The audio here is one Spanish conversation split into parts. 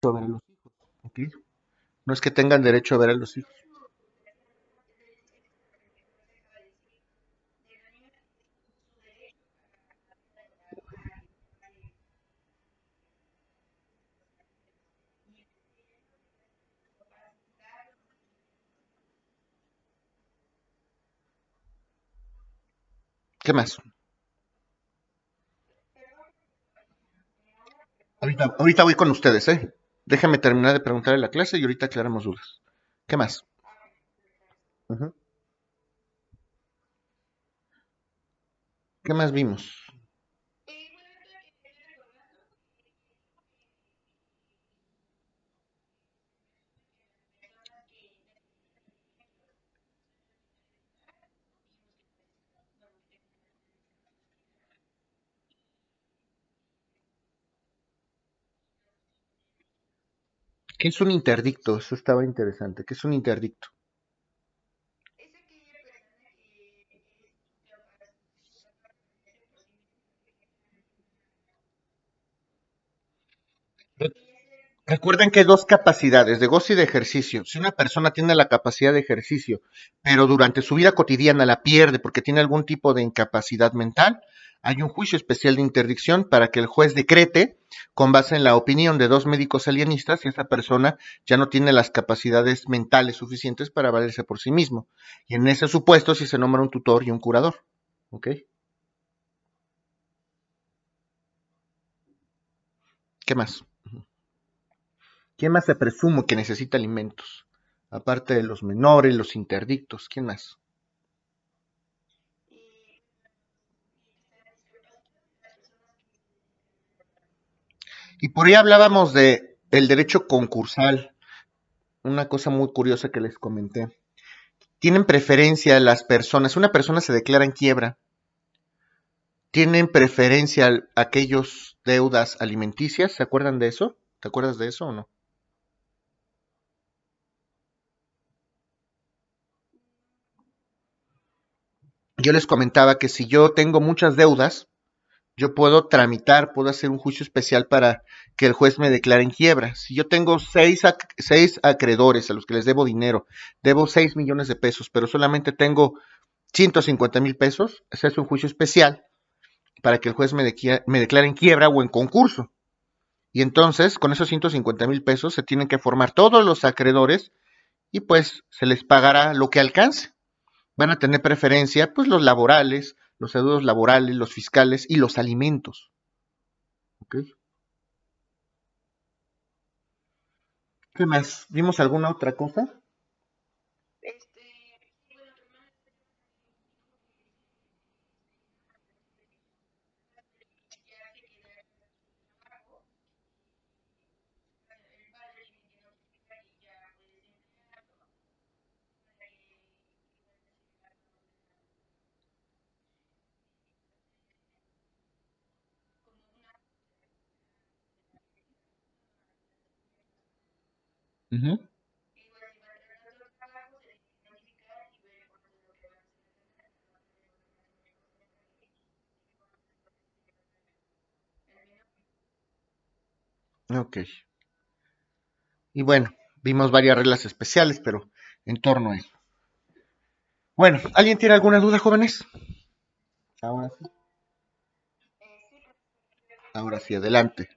a ver a los hijos, ¿ok? No es que tengan derecho a ver a los hijos. ¿Qué más? Ahorita voy con ustedes, ¿eh? Déjame terminar de preguntar en la clase y ahorita aclaramos dudas. ¿Qué más? Ujú. ¿Qué más vimos? ¿Qué es un interdicto? Eso estaba interesante. ¿Qué es un interdicto? Recuerden que hay dos capacidades, de goce y de ejercicio. Si una persona tiene la capacidad de ejercicio, pero durante su vida cotidiana la pierde porque tiene algún tipo de incapacidad mental, hay un juicio especial de interdicción para que el juez decrete, con base en la opinión de dos médicos alienistas, si esa persona ya no tiene las capacidades mentales suficientes para valerse por sí mismo. Y en ese supuesto, si se nombra un tutor y un curador. ¿Ok? ¿Qué más? ¿Quién más se presume que necesita alimentos? Aparte de los menores, los interdictos, ¿quién más? Y por ahí hablábamos de el derecho concursal, una cosa muy curiosa que les comenté. Tienen preferencia las personas, una persona se declara en quiebra, tienen preferencia aquellos deudas alimenticias, ¿se acuerdan de eso? ¿Te acuerdas de eso o no? Yo les comentaba que si yo tengo muchas deudas, yo puedo tramitar, puedo hacer un juicio especial para que el juez me declare en quiebra. Si yo tengo seis acreedores a los que les debo dinero, debo 6 millones de pesos, pero solamente tengo 150,000 pesos, se hace un juicio especial para que el juez me declare en quiebra o en concurso. Y entonces, con esos 150,000 pesos, se tienen que formar todos los acreedores y pues se les pagará lo que alcance. Van a tener preferencia, pues los laborales, los adeudos laborales, los fiscales y los alimentos. ¿Okay? ¿Qué más? ¿Vimos alguna otra cosa? Ujú. Ok. Y bueno, vimos varias reglas especiales, pero en torno a eso. Bueno, ¿alguien tiene alguna duda, jóvenes? Ahora sí. Ahora sí, adelante.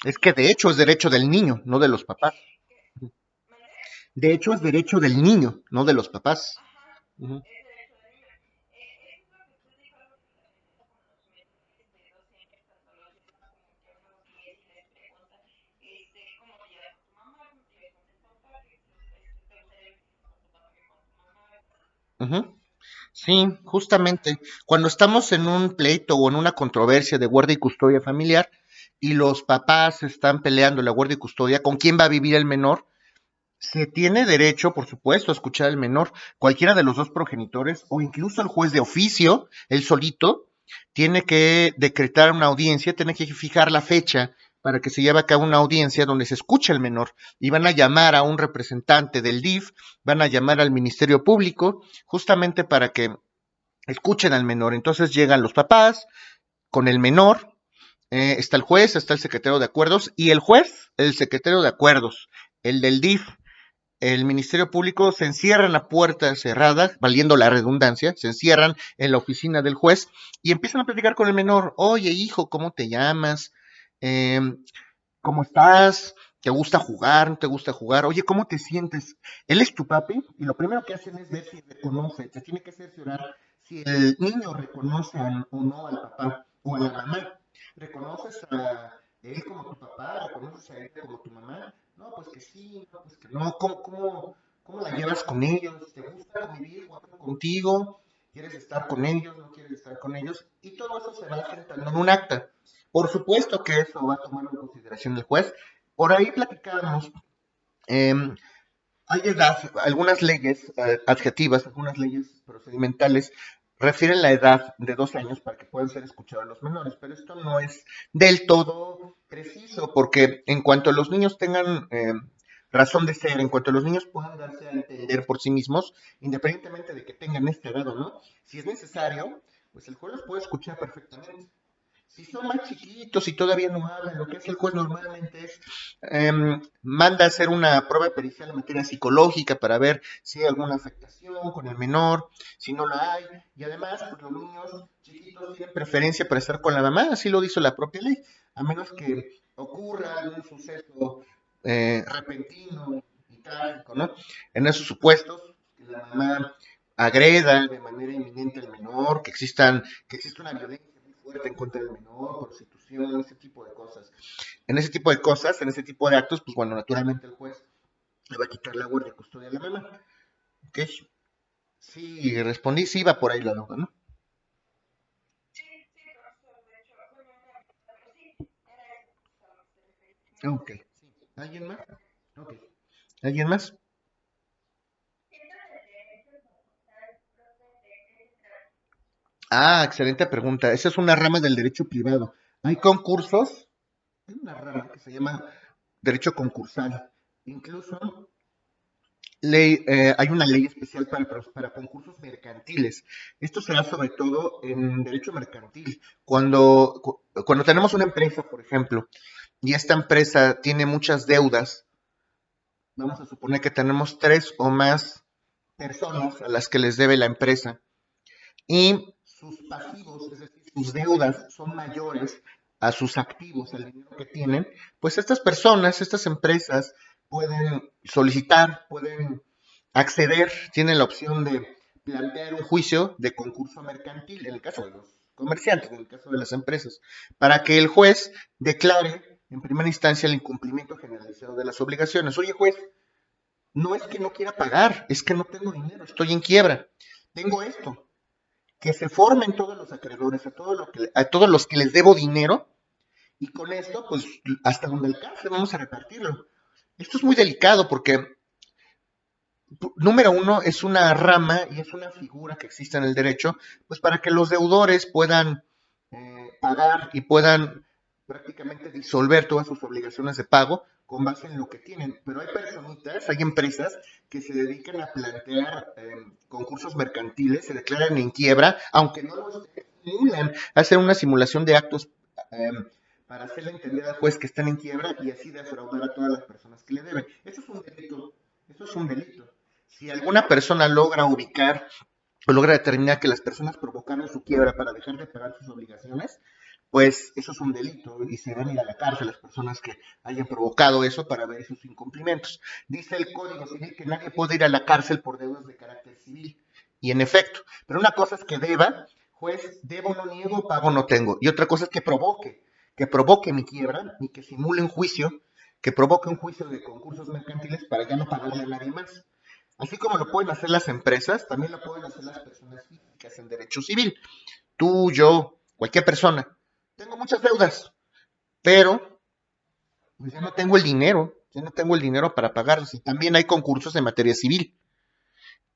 Es que de hecho es derecho del niño, no de los papás. De hecho es derecho del niño, no de los papás. Ujú. Ujú. Sí, justamente. Cuando estamos en un pleito o en una controversia de guardia y custodia familiar y los papás están peleando la guardia y custodia, ¿con quién va a vivir el menor? Se tiene derecho, por supuesto, a escuchar al menor, cualquiera de los dos progenitores o incluso el juez de oficio, él solito, tiene que decretar una audiencia, tiene que fijar la fecha para que se lleve a cabo una audiencia donde se escuche al menor y van a llamar a un representante del DIF, van a llamar al Ministerio Público, justamente para que escuchen al menor. Entonces llegan los papás con el menor, está el juez, está el secretario de acuerdos y el juez, el secretario de acuerdos, el del DIF, el Ministerio Público se encierra en la puerta cerrada, valiendo la redundancia, se encierran en la oficina del juez y empiezan a platicar con el menor. Oye, hijo, ¿cómo te llamas? Eh, ¿Cómo estás? ¿Te gusta jugar? ¿No te gusta jugar? Oye, ¿cómo te sientes? Él es tu papi y lo primero que hacen es ver si reconoce, se tiene que cerciorar si el niño reconoce o no al papá o a la mamá. ¿Reconoces a él como tu papá? ¿Reconoces a él como tu mamá? No, pues que sí, no, pues que no. ¿Cómo la llevas con ellos? ¿Te gusta convivir contigo? ¿Quieres estar con ellos? ¿No quieres estar con ellos? Y todo eso se va sentando en un acta. Por supuesto que eso va a tomar en consideración el juez. Por ahí platicábamos, eh, hay edad, algunas leyes adjetivas, algunas leyes procedimentales refieren la edad de 2 años para que puedan ser escuchados los menores, pero esto no es del todo preciso, porque en cuanto los niños tengan razón de ser, en cuanto los niños puedan darse a entender por sí mismos, independientemente de que tengan esta edad o no, si es necesario, pues el juez los puede escuchar perfectamente. Si son más chiquitos y todavía no hablan, lo que hace el juez normalmente es manda a hacer una prueba pericial en materia psicológica para ver si hay alguna afectación con el menor, si no la hay, y además pues, los niños chiquitos tienen preferencia para estar con la mamá, así lo dice la propia ley, a menos que ocurra algún suceso repentino y trágico, ¿no? En esos supuestos, que la mamá agreda de manera inminente al menor, que exista una violencia fuerte en contra del menor, prostitución, ese tipo de cosas. En ese tipo de cosas, en ese tipo de actos, pues bueno, naturalmente el juez le va a quitar la guardia y custodia a la mamá. ¿Ok? Sí, respondí, sí, va por ahí la duda, ¿no? Ok. ¿Alguien más? Ok. ¿Alguien más? Ah, excelente pregunta. Esa es una rama del derecho privado. Hay concursos, hay una rama que se llama derecho concursal. Incluso hay una ley especial para concursos mercantiles. Esto se da sobre todo en derecho mercantil. Cuando tenemos una empresa, por ejemplo, y esta empresa tiene muchas deudas, vamos a suponer que tenemos tres o más personas a las que les debe la empresa y sus pasivos, es decir, sus deudas son mayores a sus activos, al dinero que tienen, pues estas personas, estas empresas pueden solicitar, pueden acceder, tienen la opción de plantear un juicio de concurso mercantil, en el caso de los comerciantes, en el caso de las empresas, para que el juez declare en primera instancia el incumplimiento generalizado de las obligaciones. Oye, juez, no es que no quiera pagar, es que no tengo dinero, estoy en quiebra, tengo esto, que se formen todos los acreedores, a todos los que les debo dinero, y con esto, pues hasta donde alcance, vamos a repartirlo. Esto es muy delicado porque, número uno, es una rama y es una figura que existe en el derecho, pues para que los deudores puedan pagar y puedan prácticamente disolver todas sus obligaciones de pago con base en lo que tienen. Pero hay personitas, hay empresas que se dedican a plantear concursos mercantiles, se declaran en quiebra, aunque no lo simulan, hacen una simulación de actos eh, para hacerle entender al juez que están en quiebra y así defraudar a todas las personas que le deben. Eso es un delito, eso es un delito. Si alguna persona logra ubicar o logra determinar que las personas provocaron su quiebra para dejar de pagar sus obligaciones, pues eso es un delito y se van a ir a la cárcel las personas que hayan provocado eso para ver esos incumplimientos. Dice el Código Civil que nadie puede ir a la cárcel por deudas de carácter civil. Y en efecto, pero una cosa es que deba, juez, debo no niego, pago no tengo. Y otra cosa es que provoque mi quiebra y que simule un juicio, que provoque un juicio de concursos mercantiles para ya no pagarle a nadie más. Así como lo pueden hacer las empresas, también lo pueden hacer las personas físicas en derecho civil. Tú, yo, cualquier persona. Tengo muchas deudas, pero pues ya no tengo el dinero, ya no tengo el dinero para pagarlas. Y también hay concursos en materia civil.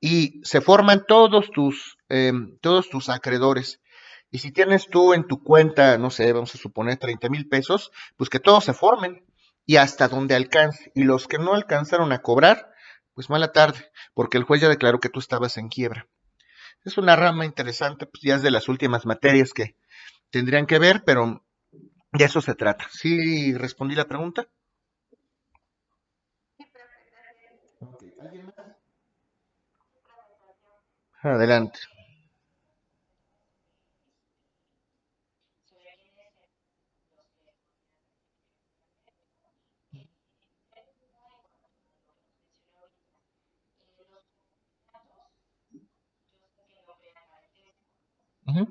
Y se forman todos tus acreedores. Y si tienes tú en tu cuenta, no sé, vamos a suponer 30,000 pesos, pues que todos se formen y hasta donde alcance. Y los que no alcanzaron a cobrar, pues mala tarde, porque el juez ya declaró que tú estabas en quiebra. Es una rama interesante, pues ya es de las últimas materias que tendrían que ver, pero de eso se trata. ¿Sí respondí la pregunta? Ok, ¿alguien más? Adelante. Ujú.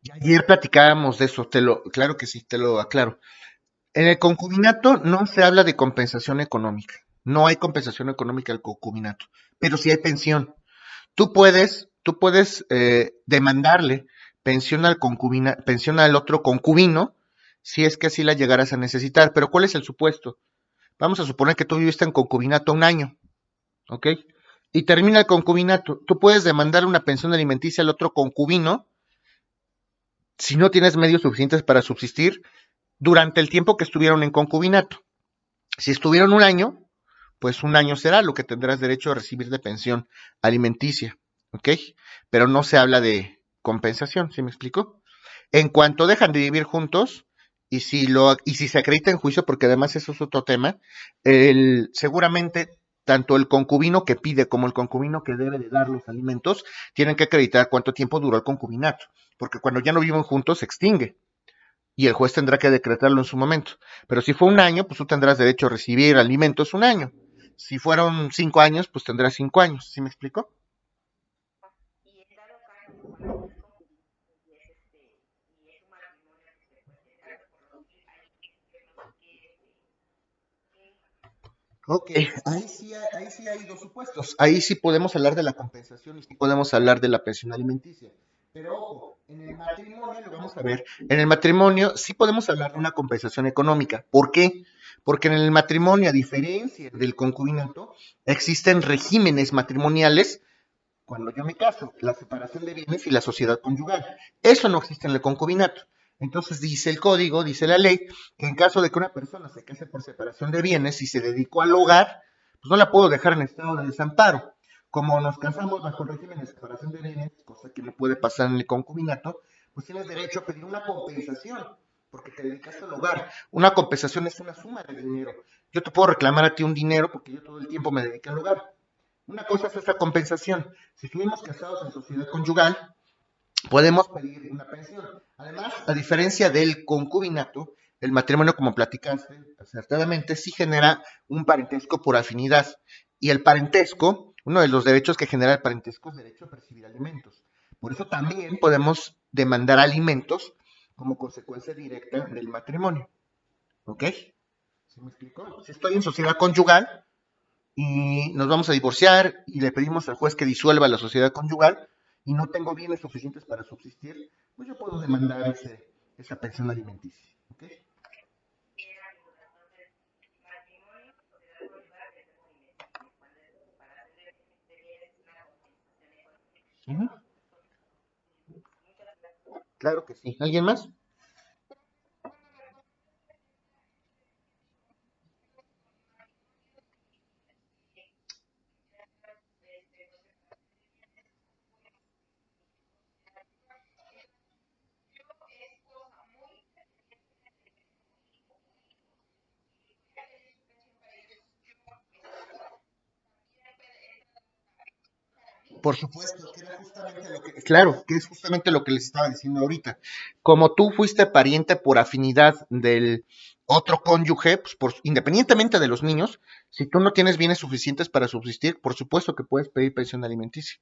Y ayer platicábamos de eso, claro que sí, te lo aclaro. En el concubinato no se habla de compensación económica. No hay compensación económica al concubinato, pero sí hay pensión. Tú puedes demandarle pensión al otro concubino si es que así la llegaras a necesitar. Pero ¿cuál es el supuesto? Vamos a suponer que tú viviste en concubinato un año, ¿ok? Y termina el concubinato. Tú puedes demandar una pensión alimenticia al otro concubino si no tienes medios suficientes para subsistir durante el tiempo que estuvieron en concubinato. Si estuvieron un año, pues un año será lo que tendrás derecho a recibir de pensión alimenticia, ¿ok? Pero no se habla de compensación, ¿sí me explico? En cuanto dejan de vivir juntos, y si se acredita en juicio, porque además eso es otro tema, seguramente tanto el concubino que pide como el concubino que debe de dar los alimentos tienen que acreditar cuánto tiempo duró el concubinato, porque cuando ya no viven juntos se extingue y el juez tendrá que decretarlo en su momento. Pero si fue un año, pues tú tendrás derecho a recibir alimentos un año. Si fueron 5 años, pues tendrás 5 años. ¿Sí me explico? Ok, ahí sí hay dos supuestos. Ahí sí podemos hablar de la compensación y sí podemos hablar de la pensión alimenticia. Pero ojo, en el matrimonio, lo vamos a ver, en el matrimonio sí podemos hablar de una compensación económica. ¿Por qué? Porque en el matrimonio, a diferencia del concubinato, existen regímenes matrimoniales cuando yo me caso, la separación de bienes y la sociedad conyugal. Eso no existe en el concubinato. Entonces dice el código, dice la ley, que en caso de que una persona se case por separación de bienes y se dedicó al hogar, pues no la puedo dejar en estado de desamparo. Como nos casamos bajo el régimen de separación de bienes, cosa que no puede pasar en el concubinato, pues tienes derecho a pedir una compensación, porque te dedicaste al hogar. Una compensación es una suma de dinero. Yo te puedo reclamar a ti un dinero porque yo todo el tiempo me dediqué al hogar. Una cosa es esa compensación. Si estuvimos casados en sociedad conyugal, podemos pedir una pensión. Además, a diferencia del concubinato, el matrimonio, como platicaste acertadamente, sí genera un parentesco por afinidad. Y el parentesco, uno de los derechos que genera el parentesco es el derecho a percibir alimentos. Por eso también podemos demandar alimentos como consecuencia directa del matrimonio. ¿Ok? ¿Sí me explico? Si estoy en sociedad conyugal, y nos vamos a divorciar y le pedimos al juez que disuelva la sociedad conyugal y no tengo bienes suficientes para subsistir, pues yo puedo demandar esa pensión alimenticia. ¿Ok? Ujú. Claro que sí. ¿Alguien más? Por supuesto, que era justamente lo que, claro, que es justamente lo que les estaba diciendo ahorita. Como tú fuiste pariente por afinidad del otro cónyuge, pues independientemente de los niños, si tú no tienes bienes suficientes para subsistir, por supuesto que puedes pedir pensión alimenticia.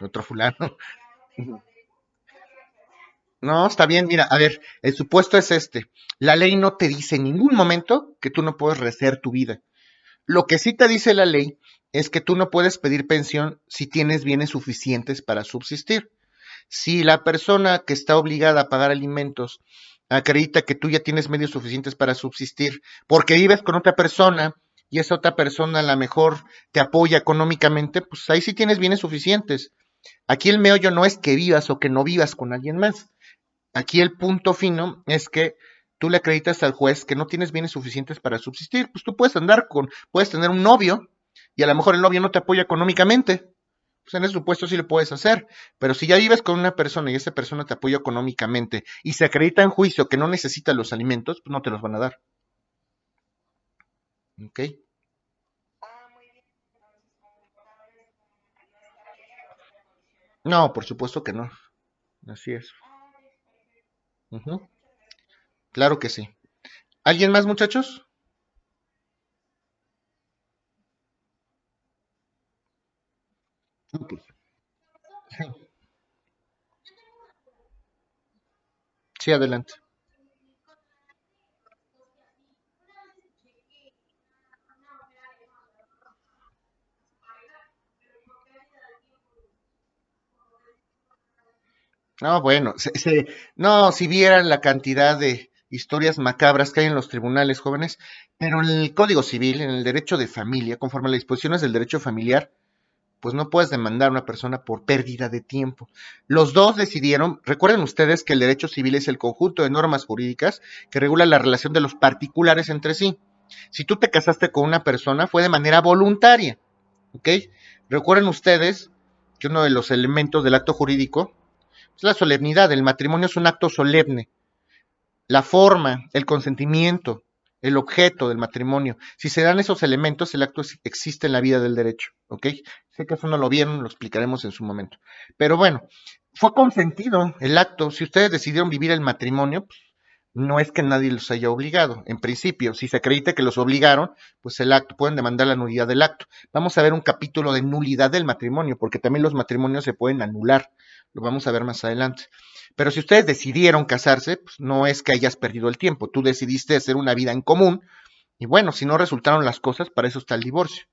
otro fulano. No, está bien, mira, a ver, el supuesto es este. La ley no te dice en ningún momento que tú no puedes rehacer tu vida. Lo que sí te dice la ley es que tú no puedes pedir pensión si tienes bienes suficientes para subsistir. Si la persona que está obligada a pagar alimentos acredita que tú ya tienes medios suficientes para subsistir porque vives con otra persona y esa otra persona a lo mejor te apoya económicamente, pues ahí sí tienes bienes suficientes. Aquí el meollo no es que vivas o que no vivas con alguien más. Aquí el punto fino es que tú le acreditas al juez que no tienes bienes suficientes para subsistir. Pues tú puedes tener un novio y a lo mejor el novio no te apoya económicamente. Pues en ese supuesto sí lo puedes hacer. Pero si ya vives con una persona y esa persona te apoya económicamente y se acredita en juicio que no necesita los alimentos, pues no te los van a dar. ¿Ok? No, por supuesto que no. Así es. Ujú. Claro que sí. ¿Alguien más, muchachos? Ok. Sí, sí, adelante. No, bueno, no, si vieran la cantidad de historias macabras que hay en los tribunales jóvenes, pero en el Código Civil, en el derecho de familia, conforme a las disposiciones del derecho familiar, pues no puedes demandar a una persona por pérdida de tiempo. Los dos decidieron, recuerden ustedes que el derecho civil es el conjunto de normas jurídicas que regula la relación de los particulares entre sí. Si tú te casaste con una persona, fue de manera voluntaria, ¿ok? Recuerden ustedes que uno de los elementos del acto jurídico es la solemnidad. El matrimonio es un acto solemne. La forma, el consentimiento, el objeto del matrimonio. Si se dan esos elementos, el acto existe en la vida del derecho. ¿Ok? Sé que eso no lo vieron, lo explicaremos en su momento. Pero bueno, fue consentido el acto. Si ustedes decidieron vivir el matrimonio, pues, no es que nadie los haya obligado. En principio, si se acredita que los obligaron, pues el acto, pueden demandar la nulidad del acto. Vamos a ver un capítulo de nulidad del matrimonio, porque también los matrimonios se pueden anular. Lo vamos a ver más adelante. Pero si ustedes decidieron casarse, pues no es que hayas perdido el tiempo. Tú decidiste hacer una vida en común y bueno, si no resultaron las cosas, para eso está el divorcio.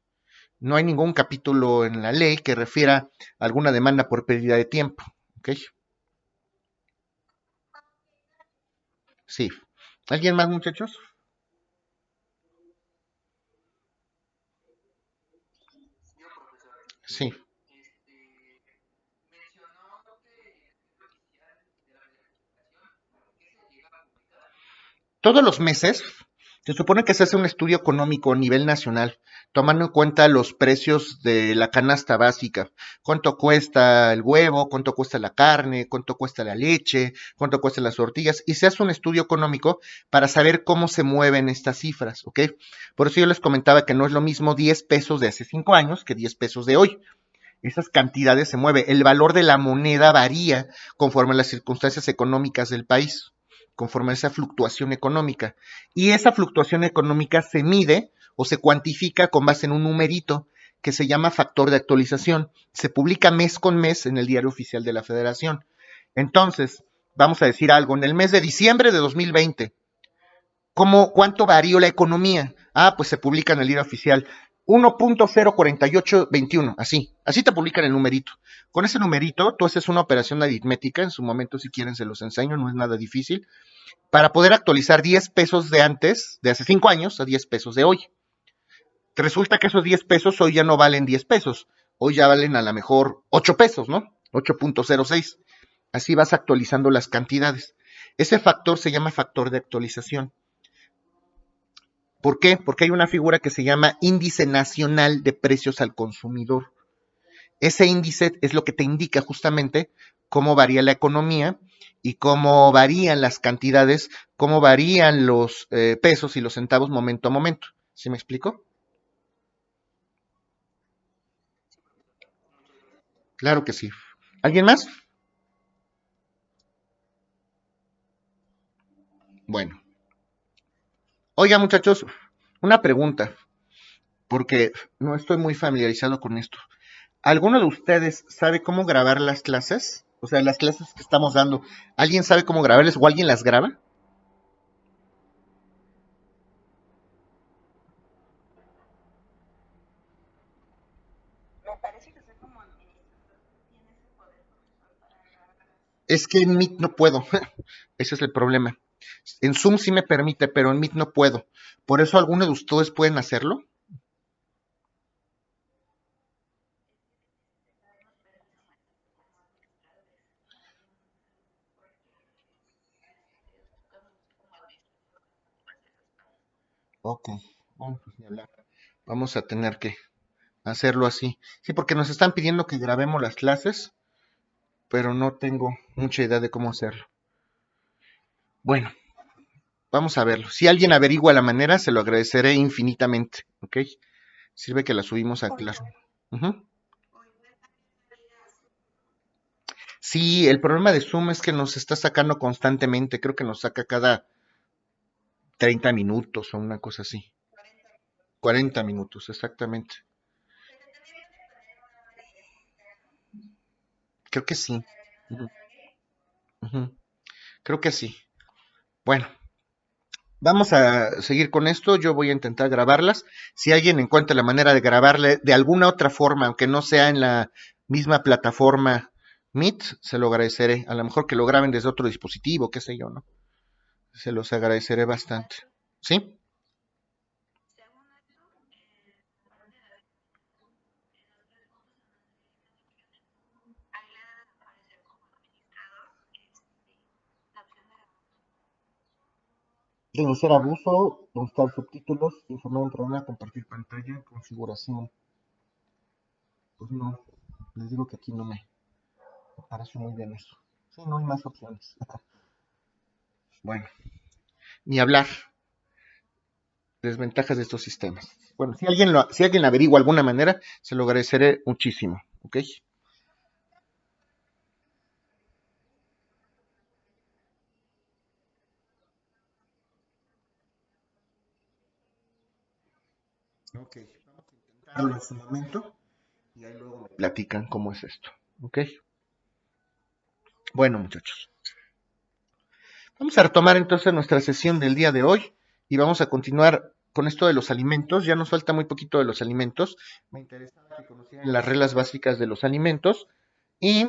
No hay ningún capítulo en la ley que refiera a alguna demanda por pérdida de tiempo. ¿Ok? Sí. ¿Alguien más, muchachos? Sí. Todos los meses se supone que se hace un estudio económico a nivel nacional, tomando en cuenta los precios de la canasta básica. Cuánto cuesta el huevo, cuánto cuesta la carne, cuánto cuesta la leche, cuánto cuestan las tortillas, y se hace un estudio económico para saber cómo se mueven estas cifras, ¿ok? Por eso yo les comentaba que no es lo mismo 10 pesos de hace 5 años que 10 pesos de hoy. Esas cantidades se mueven. El valor de la moneda varía conforme a las circunstancias económicas del país, conforme a esa fluctuación económica. Y esa fluctuación económica se mide o se cuantifica con base en un numerito que se llama factor de actualización. Se publica mes con mes en el Diario Oficial de la Federación. Entonces, vamos a decir algo, en el mes de diciembre de 2020, ¿cuánto varió la economía? Ah, pues se publica en el libro oficial 1.04821, así te publican el numerito. Con ese numerito, tú haces una operación aritmética, en su momento si quieren se los enseño, no es nada difícil, para poder actualizar 10 pesos de antes, de hace 5 años, a 10 pesos de hoy. Resulta que esos 10 pesos hoy ya no valen 10 pesos, hoy ya valen a lo mejor 8 pesos, ¿no? 8.06. Así vas actualizando las cantidades. Ese factor se llama factor de actualización. ¿Por qué? Porque hay una figura que se llama índice nacional de precios al consumidor. Ese índice es lo que te indica justamente cómo varía la economía y cómo varían las cantidades, cómo varían los pesos y los centavos momento a momento. ¿Sí me explico? Claro que sí. ¿Alguien más? Bueno. Oiga, muchachos, una pregunta, porque no estoy muy familiarizado con esto. ¿Alguno de ustedes sabe cómo grabar las clases? O sea, las clases que estamos dando. ¿Alguien sabe cómo grabarlas o alguien las graba? Es que en Meet no puedo. Ese es el problema. En Zoom sí me permite, pero en Meet no puedo. Por eso alguno de ustedes pueden hacerlo. Ok, bueno, pues ni hablar. Vamos a tener que hacerlo así. Sí, porque nos están pidiendo que grabemos las clases, pero no tengo mucha idea de cómo hacerlo. Bueno, vamos a verlo. Si alguien averigua la manera, se lo agradeceré infinitamente. ¿Ok? Sirve que la subimos a Classroom. Ujú. Sí, el problema de Zoom es que nos está sacando constantemente. Creo que nos saca cada 30 minutos o una cosa así. 40 minutos, exactamente. Creo que sí. Ujú, ujú. Creo que sí. Bueno, vamos a seguir con esto. Yo voy a intentar grabarlas. Si alguien encuentra la manera de grabarle de alguna otra forma, aunque no sea en la misma plataforma Meet, se lo agradeceré. A lo mejor que lo graben desde otro dispositivo, qué sé yo, ¿no? Se los agradeceré bastante. ¿Sí? Denunciar abuso, buscar subtítulos, informar un problema, compartir pantalla, configuración. Pues no, les digo que aquí no me parece muy bien eso. Sí, no hay más opciones. Bueno, ni hablar. Desventajas de estos sistemas. Bueno, si alguien averigua alguna manera, se lo agradeceré muchísimo. ¿Ok? Ok, vamos a intentarlo en su momento y ahí luego me platican cómo es esto. ¿Ok? Bueno, muchachos. Vamos a retomar entonces nuestra sesión del día de hoy y vamos a continuar con esto de los alimentos. Ya nos falta muy poquito de los alimentos. Me interesaba que conocieran las reglas básicas de los alimentos y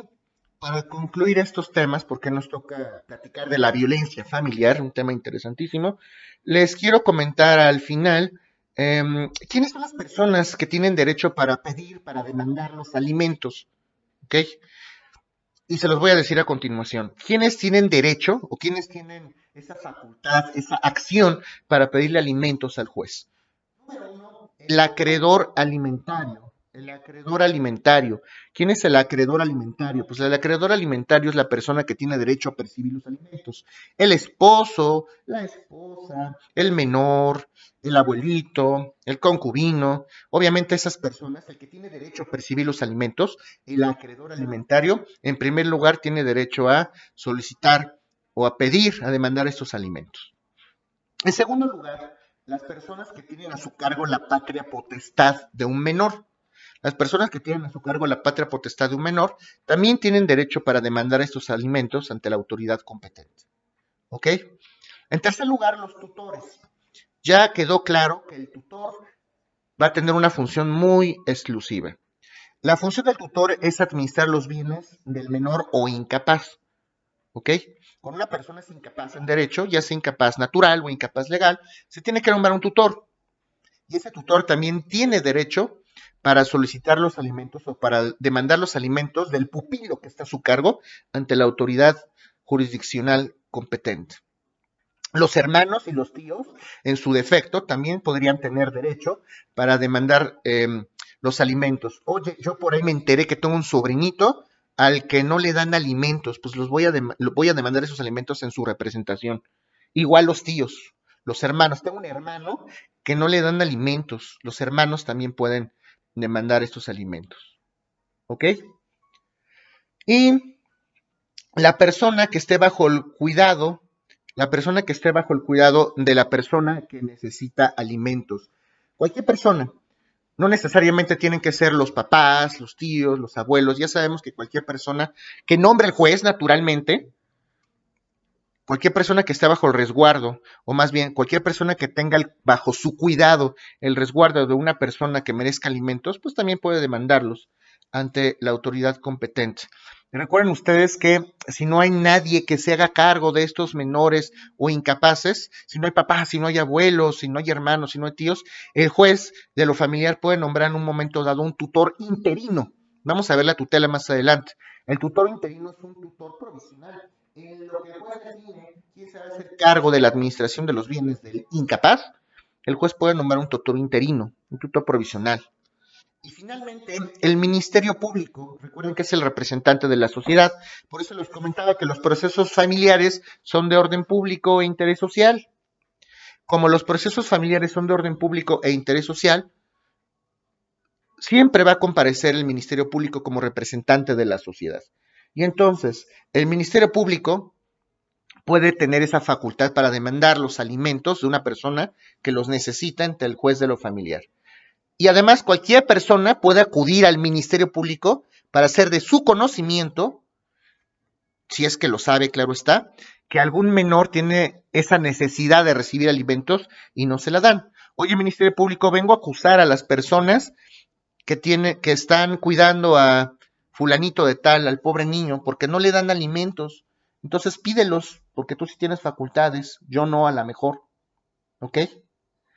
para concluir estos temas, porque nos toca platicar de la violencia familiar, un tema interesantísimo, les quiero comentar al final quiénes son las personas que tienen derecho para pedir, para demandar los alimentos. ¿Ok? Y se los voy a decir a continuación. ¿Quiénes tienen derecho o quiénes tienen esa facultad, esa acción para pedirle alimentos al juez? Número uno, el acreedor alimentario. El acreedor alimentario. ¿Quién es el acreedor alimentario? Pues el acreedor alimentario es la persona que tiene derecho a percibir los alimentos. El esposo, la esposa, el menor, el abuelito, el concubino. Obviamente esas personas, el que tiene derecho a percibir los alimentos, el acreedor alimentario, en primer lugar tiene derecho a solicitar o a pedir, a demandar estos alimentos. En segundo lugar, las personas que tienen a su cargo la patria potestad de un menor. Las personas que tienen a su cargo la patria potestad de un menor también tienen derecho para demandar estos alimentos ante la autoridad competente. ¿Ok? En tercer lugar, los tutores. Ya quedó claro que el tutor va a tener una función muy exclusiva. La función del tutor es administrar los bienes del menor o incapaz. ¿Ok? Cuando una persona es incapaz en derecho, ya sea incapaz natural o incapaz legal, se tiene que nombrar un tutor. Y ese tutor también tiene derecho para solicitar los alimentos o para demandar los alimentos del pupilo que está a su cargo ante la autoridad jurisdiccional competente. Los hermanos y los tíos, en su defecto, también podrían tener derecho para demandar los alimentos. Oye, yo por ahí me enteré que tengo un sobrinito al que no le dan alimentos, pues voy a demandar esos alimentos en su representación. Igual los tíos, los hermanos. Tengo un hermano que no le dan alimentos. Los hermanos también pueden demandar estos alimentos. ¿Ok? Y la persona que esté bajo el cuidado, la persona que esté bajo el cuidado de la persona que necesita alimentos. Cualquier persona. No necesariamente tienen que ser los papás, los tíos, los abuelos. Ya sabemos que cualquier persona que nombre el juez, naturalmente, cualquier persona que esté bajo el resguardo, o más bien cualquier persona que tenga bajo su cuidado el resguardo de una persona que merezca alimentos, pues también puede demandarlos ante la autoridad competente. Recuerden ustedes que si no hay nadie que se haga cargo de estos menores o incapaces, si no hay papás, si no hay abuelos, si no hay hermanos, si no hay tíos, el juez de lo familiar puede nombrar en un momento dado un tutor interino. Vamos a ver la tutela más adelante. El tutor interino es un tutor provisional en lo que el juez define quién se va a hacer cargo de la administración de los bienes del incapaz. El juez puede nombrar un tutor interino, un tutor provisional. Y finalmente, el Ministerio Público, recuerden que es el representante de la sociedad, por eso les comentaba que los procesos familiares son de orden público e interés social. Como los procesos familiares son de orden público e interés social, siempre va a comparecer el Ministerio Público como representante de la sociedad. Y entonces, el Ministerio Público puede tener esa facultad para demandar los alimentos de una persona que los necesita ante el juez de lo familiar. Y además cualquier persona puede acudir al Ministerio Público para hacer de su conocimiento, si es que lo sabe, claro está, que algún menor tiene esa necesidad de recibir alimentos y no se la dan. Oye, Ministerio Público, vengo a acusar a las personas que están cuidando a fulanito de tal, al pobre niño, porque no le dan alimentos. Entonces pídelos, porque tú sí tienes facultades, yo no a la mejor. ¿Ok?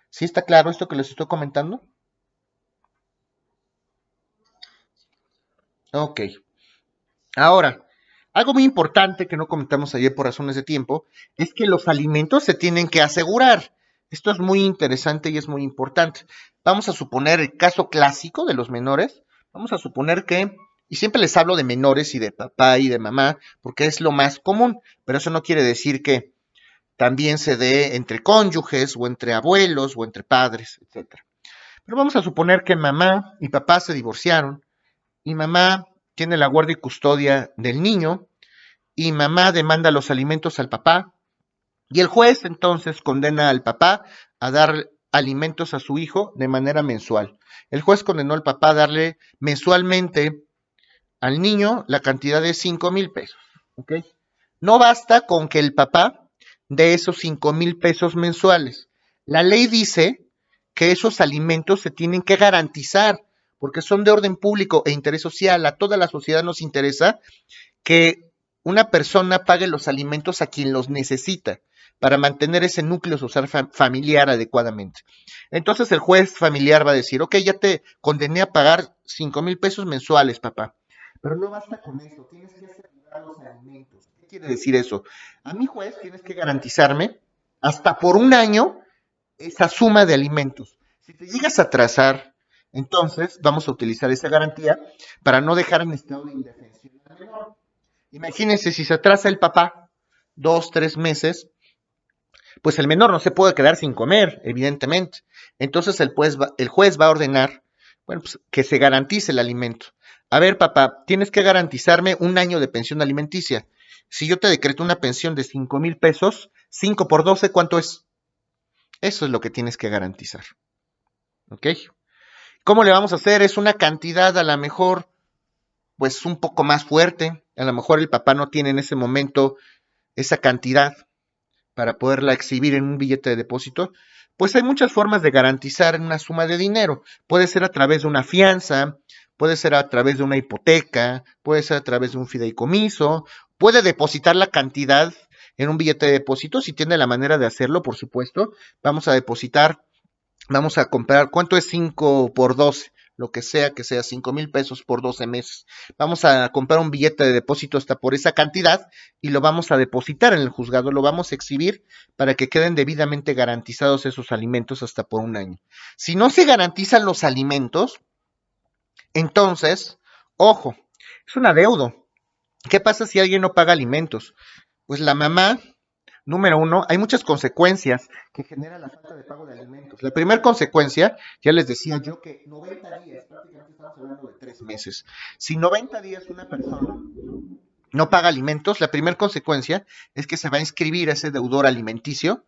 ¿Sí está claro esto que les estoy comentando? Ok. Ahora, algo muy importante que no comentamos ayer por razones de tiempo es que los alimentos se tienen que asegurar. Esto es muy interesante y es muy importante. Vamos a suponer el caso clásico de los menores. Vamos a suponer que, y siempre les hablo de menores y de papá y de mamá, porque es lo más común, pero eso no quiere decir que también se dé entre cónyuges o entre abuelos o entre padres, etcétera. Pero vamos a suponer que mamá y papá se divorciaron y mamá tiene la guardia y custodia del niño y mamá demanda los alimentos al papá y el juez entonces condena al papá a dar alimentos a su hijo de manera mensual. El juez condenó al papá a darle mensualmente al niño la cantidad de 5,000 pesos. ¿Ok? No basta con que el papá dé esos 5,000 pesos mensuales. La ley dice que esos alimentos se tienen que garantizar porque son de orden público e interés social. A toda la sociedad nos interesa que una persona pague los alimentos a quien los necesita para mantener ese núcleo social familiar adecuadamente. Entonces el juez familiar va a decir, ok, ya te condené a pagar 5,000 pesos mensuales, papá. Pero no basta con eso, tienes que asegurar los alimentos. ¿Qué quiere decir eso? A mi juez tienes que garantizarme hasta por un año esa suma de alimentos. Si te llegas a atrasar, entonces vamos a utilizar esa garantía para no dejar en estado de indefensión al menor. Imagínense si se atrasa el papá 2, 3 meses, pues el menor no se puede quedar sin comer, evidentemente. Entonces el juez va a ordenar, bueno, pues, que se garantice el alimento. A ver, papá, tienes que garantizarme un año de pensión alimenticia. Si yo te decreto una pensión de 5,000 pesos, 5 por 12, ¿cuánto es? Eso es lo que tienes que garantizar. ¿Ok? ¿Cómo le vamos a hacer? Es una cantidad a lo mejor, pues un poco más fuerte. A lo mejor el papá no tiene en ese momento esa cantidad para poderla exhibir en un billete de depósito, pues hay muchas formas de garantizar una suma de dinero. Puede ser a través de una fianza, puede ser a través de una hipoteca, puede ser a través de un fideicomiso, puede depositar la cantidad en un billete de depósito, si tiene la manera de hacerlo, por supuesto. Vamos a depositar, vamos a comprar, ¿cuánto es 5 por 12? Lo que sea 5,000 pesos por 12 meses. Vamos a comprar un billete de depósito hasta por esa cantidad y lo vamos a depositar en el juzgado, lo vamos a exhibir para que queden debidamente garantizados esos alimentos hasta por un año. Si no se garantizan los alimentos, entonces, ojo, es un adeudo. ¿Qué pasa si alguien no paga alimentos? Pues la mamá, número uno, hay muchas consecuencias que genera la falta de pago de alimentos. La primera consecuencia, ya les decía yo que 90 días, prácticamente estamos hablando de 3 meses. Si 90 días una persona no paga alimentos, la primera consecuencia es que se va a inscribir ese deudor alimenticio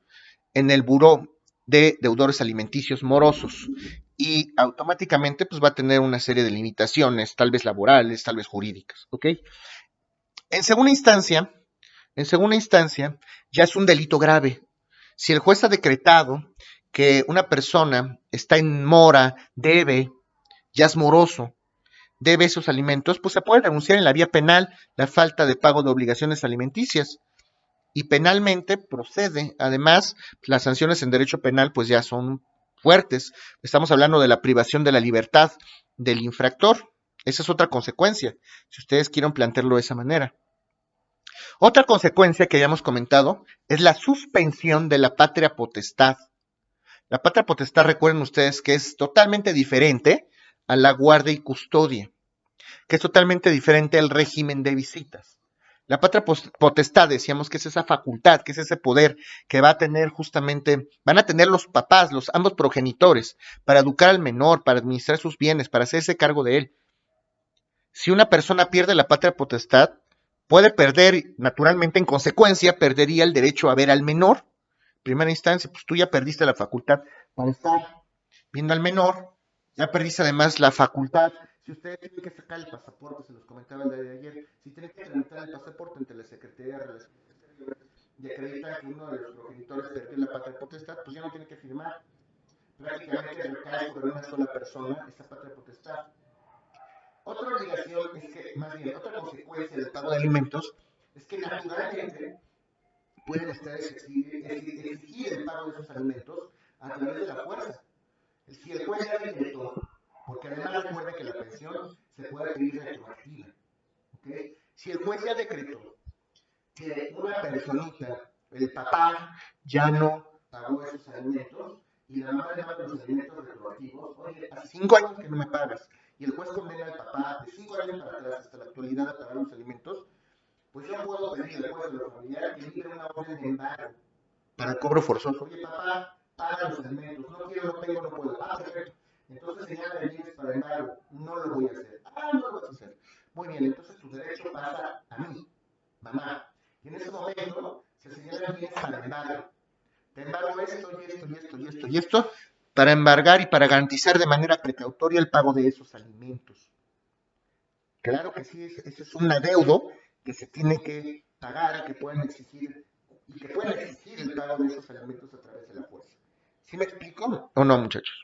en el buró de deudores alimenticios morosos y automáticamente pues va a tener una serie de limitaciones, tal vez laborales, tal vez jurídicas, ¿ok? En segunda instancia, ya es un delito grave. Si el juez ha decretado que una persona está en mora, debe, ya es moroso, debe esos alimentos, pues se puede denunciar en la vía penal la falta de pago de obligaciones alimenticias y penalmente procede. Además, las sanciones en derecho penal pues ya son fuertes. Estamos hablando de la privación de la libertad del infractor. Esa es otra consecuencia, si ustedes quieren plantearlo de esa manera. Otra consecuencia que habíamos comentado es la suspensión de la patria potestad. La patria potestad, recuerden ustedes que es totalmente diferente a la guardia y custodia, que es totalmente diferente al régimen de visitas. La patria potestad, decíamos que es esa facultad, que es ese poder que va a tener justamente, van a tener los papás, los ambos progenitores, para educar al menor, para administrar sus bienes, para hacerse cargo de él. Si una persona pierde la patria potestad, puede perder, naturalmente en consecuencia, perdería el derecho a ver al menor. En primera instancia, pues tú ya perdiste la facultad para estar viendo al menor, ya perdiste además la facultad. Si ustedes tienen que sacar el pasaporte, se los comentaba el día de ayer, si tienen que tramitar el pasaporte ante la Secretaría de Relaciones Exteriores y acreditan que uno de los progenitores perdió la patria potestad, pues ya no tiene que firmar. Prácticamente recae sobre una sola persona esa patria potestad. Otra obligación es que, más bien, otra consecuencia del pago de alimentos es que naturalmente pueden ustedes exigir el pago de esos alimentos a través de la fuerza. Si el juez ya decretó, porque además recuerde que la pensión se puede pedir retroactiva, ¿okay? Si el juez ya decretó que una personita, el papá, ya no pagó esos alimentos y la mamá le manda los alimentos retroactivos, oye, hace 5 años que no me pagas, y el juez condena al papá de 5 años para atrás hasta la actualidad a pagar los alimentos, pues yo puedo pedir al juez de lo familiar que libre una orden de embargo para el cobro forzoso. Oye, papá, paga los alimentos, no quiero, no tengo, no puedo. Ah, perfecto. Entonces señala de bienes para embargo, no lo voy a hacer. Ah, no lo vas a hacer. Muy bien, entonces tu derecho pasa a mí, mamá. Y en ese momento se señalan bienes para embargo. Te embargo esto y esto y esto y esto y esto para embargar y para garantizar de manera precautoria el pago de esos alimentos. Claro que sí, ese es un adeudo que se tiene que pagar y que pueden exigir el pago de esos alimentos a través de la fuerza. ¿Sí me explico o no, muchachos?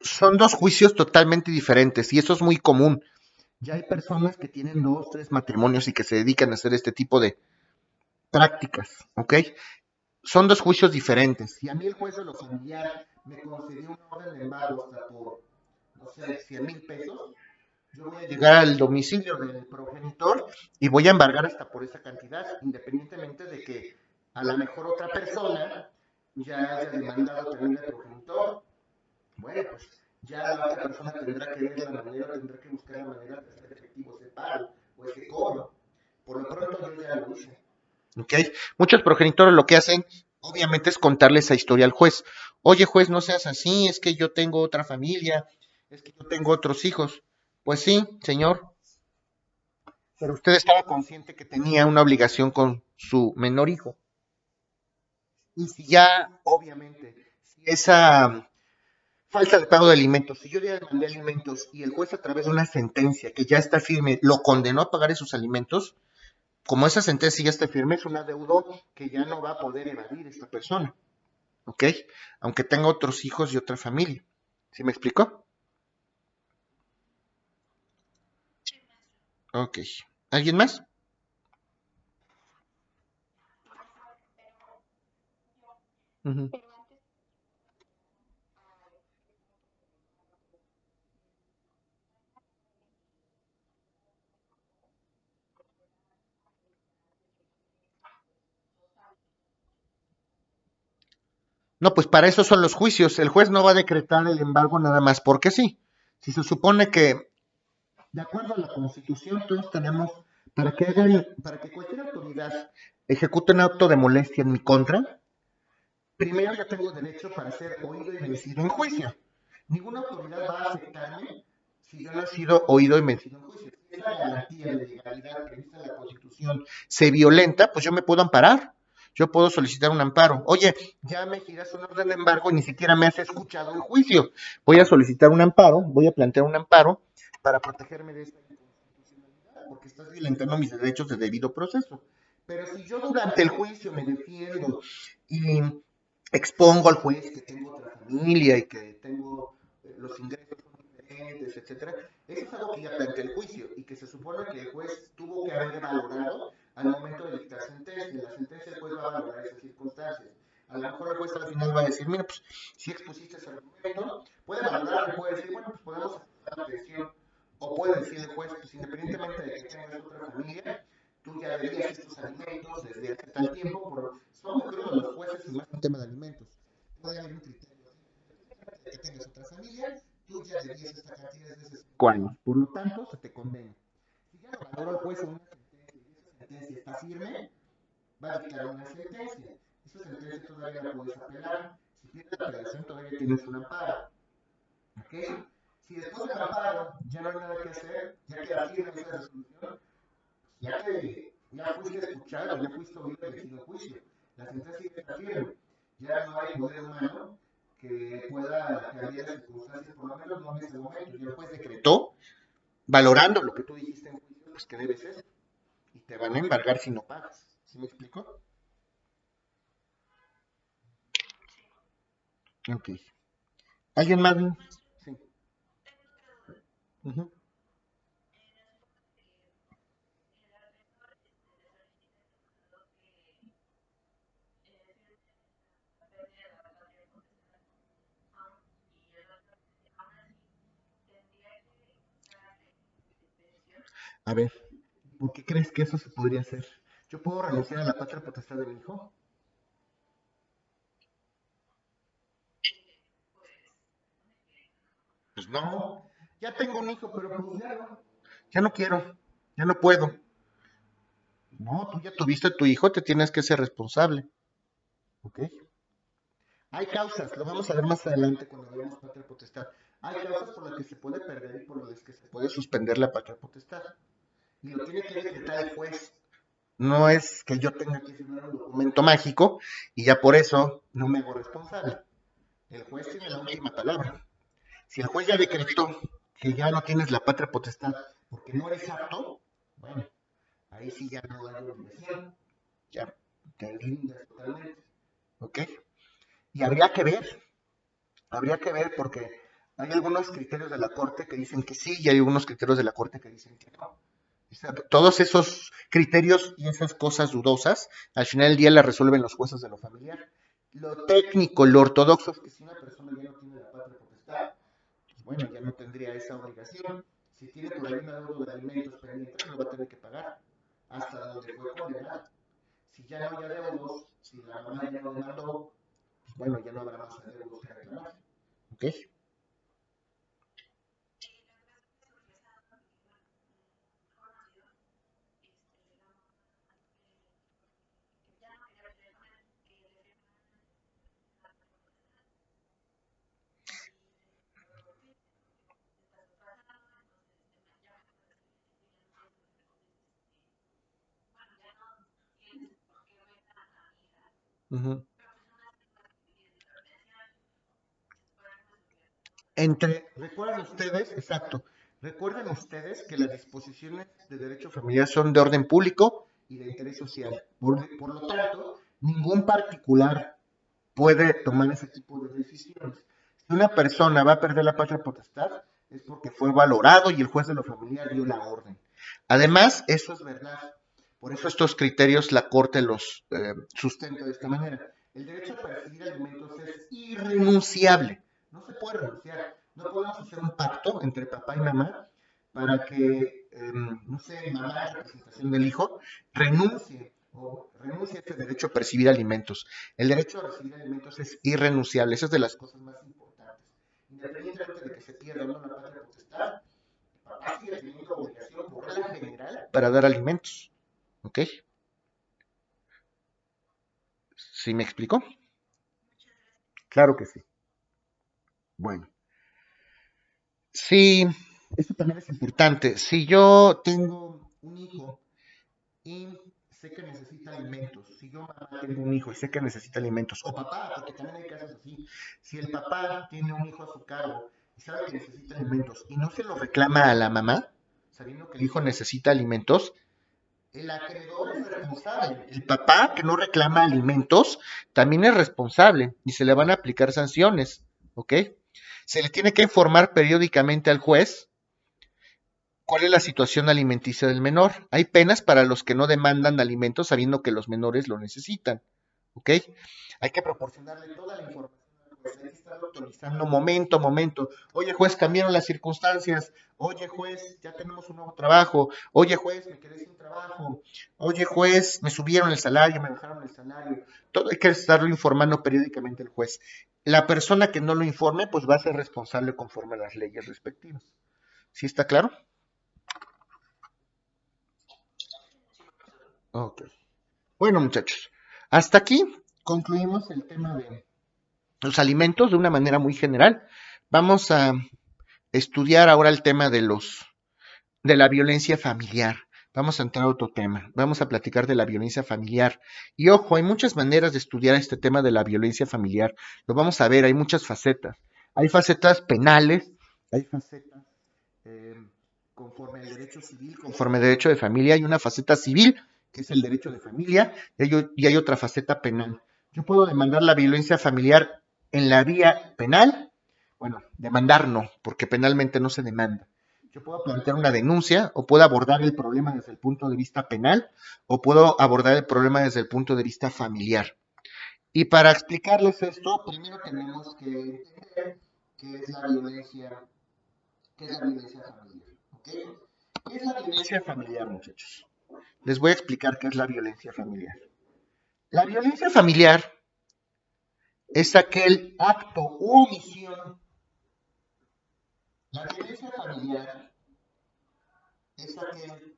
Son dos juicios totalmente diferentes y eso es muy común. Ya hay personas que tienen 2, 3 matrimonios y que se dedican a hacer este tipo de prácticas, ¿ok? Son dos juicios diferentes. Si a mí el juez de lo familiar me concedió una orden de embargo hasta por, no sé, 100,000 pesos, yo voy a llegar al domicilio del progenitor y voy a embargar hasta por esa cantidad, independientemente de que a lo mejor otra persona ya haya demandado también al progenitor. Bueno, pues ya la otra persona tendrá que ver la manera, tendrá que buscar la manera de hacer efectivo ese pago o ese cobro. Por lo pronto yo ya lo hice. ¿Okay? Muchos progenitores lo que hacen, obviamente, es contarle esa historia al juez. Oye, juez, no seas así, es que yo tengo otra familia, es que yo tengo otros hijos. Pues sí, señor, pero usted estaba consciente que tenía una obligación con su menor hijo. Y si ya, obviamente, si esa falta de pago de alimentos, si yo ya demandé alimentos y el juez a través de una sentencia que ya está firme lo condenó a pagar esos alimentos, como esa sentencia ya está firme, es un adeudo que ya no va a poder evadir esta persona, ¿ok? Aunque tenga otros hijos y otra familia. ¿Sí me explicó? Ok. ¿Alguien más? Ujú. No, pues para eso son los juicios. El juez no va a decretar el embargo nada más porque sí. Si se supone que, de acuerdo a la Constitución, todos tenemos para que cualquier autoridad ejecute un acto de molestia en mi contra, primero ya tengo derecho para ser oído y vencido en juicio. Ninguna autoridad va a aceptarme si yo no he sido oído y vencido en juicio. Si esa garantía de legalidad prevista en la Constitución se violenta, pues yo me puedo amparar. Yo puedo solicitar un amparo. Oye, ya me giras un orden de embargo y ni siquiera me has escuchado en juicio. Voy a solicitar un amparo, voy a plantear un amparo para protegerme de esta inconstitucionalidad, porque estás violentando mis derechos de debido proceso. Pero si yo durante el juicio me defiendo y expongo al juez que tengo otra familia y que tengo los ingresos son diferentes, etcétera, eso es algo que ya plantea el juicio y que se supone que el juez tuvo que haber valorado al momento de dictar sentencia. En la sentencia el juez va a valorar esas circunstancias. A lo mejor el juez al final va a decir, mira, pues si expusiste ese argumento, puede valorarlo y puede decir, bueno, pues podemos hacer la atención. O puede decir el juez, pues independientemente de que tengas otra familia, tú ya debías estos alimentos desde hace tal tiempo, son muy crudos los jueces y más un tema de alimentos. Puede haber un criterio de que tengas otra familia, tú ya debías esta cantidad desde hace 5 años, por lo tanto se te condena. Si ya lo valoró el juez en una sentencia y esa sentencia está firme, va a dictar una sentencia. Esa sentencia todavía la puedes apelar. Si pierdes la apelación todavía tienes un amparo. ¿Ok? Si después del amparo ya no hay nada que hacer, ya queda firme esa resolución, ya fuiste escuchado, ya fuiste oído y vencido en juicio. La sentencia ya está firme. Ya no hay poder humano que pueda cambiar las circunstancias, por lo menos no en ese momento. Ya el juez decretó, valorando lo que tú dijiste en juicio, pues que debes eso. Y te van a embargar si no pagas. ¿Sí me explico? Ok. ¿Alguien más? Sí. Ujú. A ver, ¿por qué crees que eso se podría hacer? ¿Yo puedo renunciar a la patria potestad de mi hijo? Pues no. Ya tengo un hijo, pero pues ya no. Ya no quiero. Ya no puedo. No, tú ya tuviste a tu hijo, te tienes que ser responsable. ¿Ok? Hay causas, lo vamos a ver más adelante cuando veamos patria potestad. Hay causas por las que se puede perder y por las que se puede suspender la patria potestad. Y lo tiene que decretar el juez. No es que yo tenga que firmar un documento mágico y ya por eso no me hago responsable. El juez tiene la última palabra. Si el juez ya decretó que ya no tienes la patria potestad porque no eres apto, bueno, ahí sí ya no hay obligación. Ya te deslindas totalmente. ¿Ok? Y habría que ver porque hay algunos criterios de la Corte que dicen que sí y hay algunos criterios de la Corte que dicen que no. O sea, todos esos criterios y esas cosas dudosas, al final del día las resuelven los jueces de lo familiar. Lo técnico, lo ortodoxo es que si una persona ya no tiene la patria potestad, pues bueno, ya no tendría esa obligación. Si tiene por ahí una deuda de alimentos pendiente, lo va a tener que pagar hasta donde fue condenado. Si ya no hay adeudos, si la mamá ya no demandó, pues bueno, ya no habrá más adeudos que reclamar. ¿Ok? Ujú. Recuerden ustedes, exacto, recuerden ustedes que las disposiciones de derecho familiar son de orden público y de interés social. Por lo tanto, ningún particular puede tomar ese tipo de decisiones. Si una persona va a perder la patria potestad, es porque fue valorado y el juez de lo familiar dio la orden. Además, eso es verdad. Por eso estos criterios la Corte los sustenta de esta manera. El derecho a percibir alimentos es irrenunciable. No se puede renunciar. No podemos hacer un pacto entre papá y mamá para que, no sé, mamá en representación del hijo renuncie a este derecho a percibir alimentos. El derecho a recibir alimentos es irrenunciable. Esa es de las cosas más importantes. Independientemente de que se pierda o no la patria potestad, sigue teniendo obligación por regla general para dar alimentos. ¿Ok? ¿Sí me explico? Claro que sí. Bueno, sí, eso también es importante. Si yo tengo un hijo y sé que necesita alimentos, si yo mamá tengo un hijo y sé que necesita alimentos, o papá, porque también hay casos así, si el papá tiene un hijo a su cargo y sabe que necesita alimentos y no se lo reclama a la mamá, sabiendo que el hijo necesita alimentos, el acreedor es responsable. El papá que no reclama alimentos también es responsable y se le van a aplicar sanciones, ¿ok? Se le tiene que informar periódicamente al juez cuál es la situación alimenticia del menor. Hay penas para los que no demandan alimentos sabiendo que los menores lo necesitan, ¿ok? Hay que proporcionarle toda la información al juez, hay que estar autorizando momento. Oye, juez, cambiaron las circunstancias. Oye, juez, ya tenemos un nuevo trabajo. Oye, juez, me quedé sin trabajo. Oye, juez, me subieron el salario, me bajaron el salario. Todo hay que estarlo informando periódicamente al juez. La persona que no lo informe, pues va a ser responsable conforme a las leyes respectivas. ¿Sí está claro? Ok. Bueno, muchachos, hasta aquí concluimos el tema de los alimentos de una manera muy general. Vamos a estudiar ahora el tema de la violencia familiar. Vamos a entrar a otro tema. Vamos a platicar de la violencia familiar. Y ojo, hay muchas maneras de estudiar este tema de la violencia familiar. Lo vamos a ver, hay muchas facetas. Hay facetas penales, hay facetas eh, conforme al derecho civil, conforme al derecho de familia. Hay una faceta civil, que es el derecho de familia, y hay otra faceta penal. Yo puedo demandar la violencia familiar en la vía penal. Bueno, demandar no, porque penalmente no se demanda. Yo puedo plantear una denuncia o puedo abordar el problema desde el punto de vista penal o puedo abordar el problema desde el punto de vista familiar. Y para explicarles esto, primero tenemos que entender qué es la violencia, qué es la violencia familiar. ¿Ok? ¿Qué es la violencia familiar, muchachos? Les voy a explicar qué es la violencia familiar. La violencia familiar es aquel acto u omisión. La violencia familiar es aquel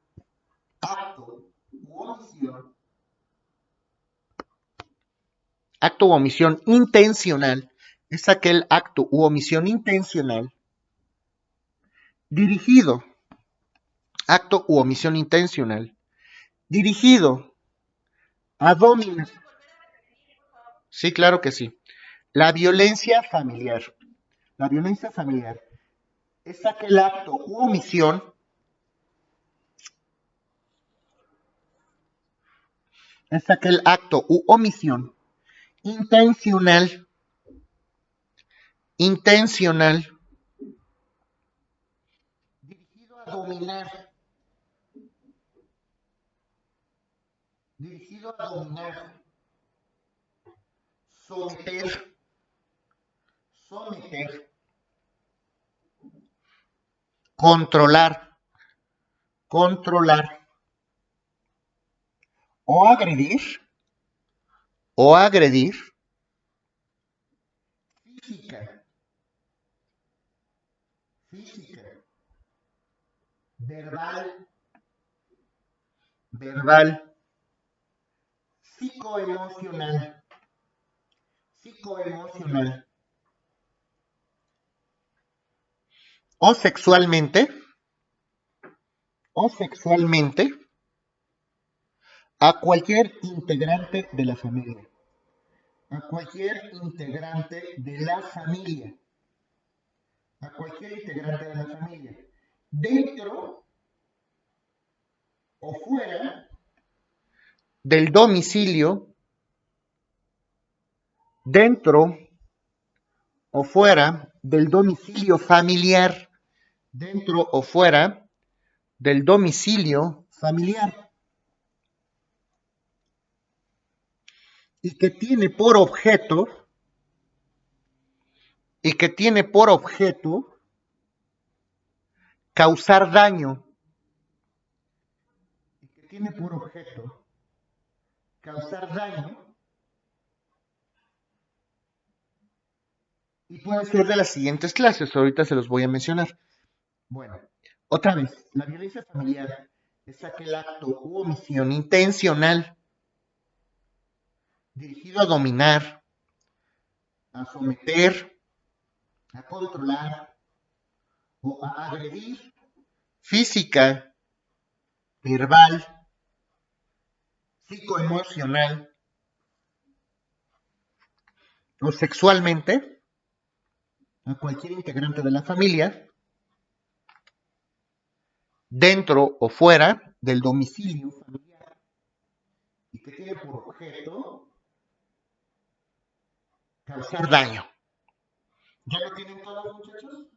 acto u omisión, acto u omisión intencional, es aquel acto u omisión intencional dirigido, acto u omisión intencional, dirigido a dominar. Sí, claro que sí. La violencia familiar. La violencia familiar es aquel acto u omisión, es aquel acto u omisión intencional, intencional, dirigido a dominar, dirigido a dominar, someter, someter, controlar, controlar o agredir, o agredir física, física, verbal, verbal, psicoemocional, psicoemocional o sexualmente, o sexualmente a cualquier integrante de la familia, a cualquier integrante de la familia, a cualquier integrante de la familia, dentro o fuera del domicilio, dentro o fuera del domicilio familiar, dentro o fuera del domicilio familiar, y que tiene por objeto, y que tiene por objeto causar daño, y que tiene por objeto causar daño, y puede ser de las siguientes clases, ahorita se los voy a mencionar. Bueno, Otra vez, la violencia familiar es aquel acto u omisión intencional dirigido a dominar, a someter, a controlar o a agredir física, verbal, psicoemocional o sexualmente a cualquier integrante de la familia, dentro o fuera del domicilio familiar, y que tiene por objeto causar daño. ¿Ya lo tienen todos, muchachos?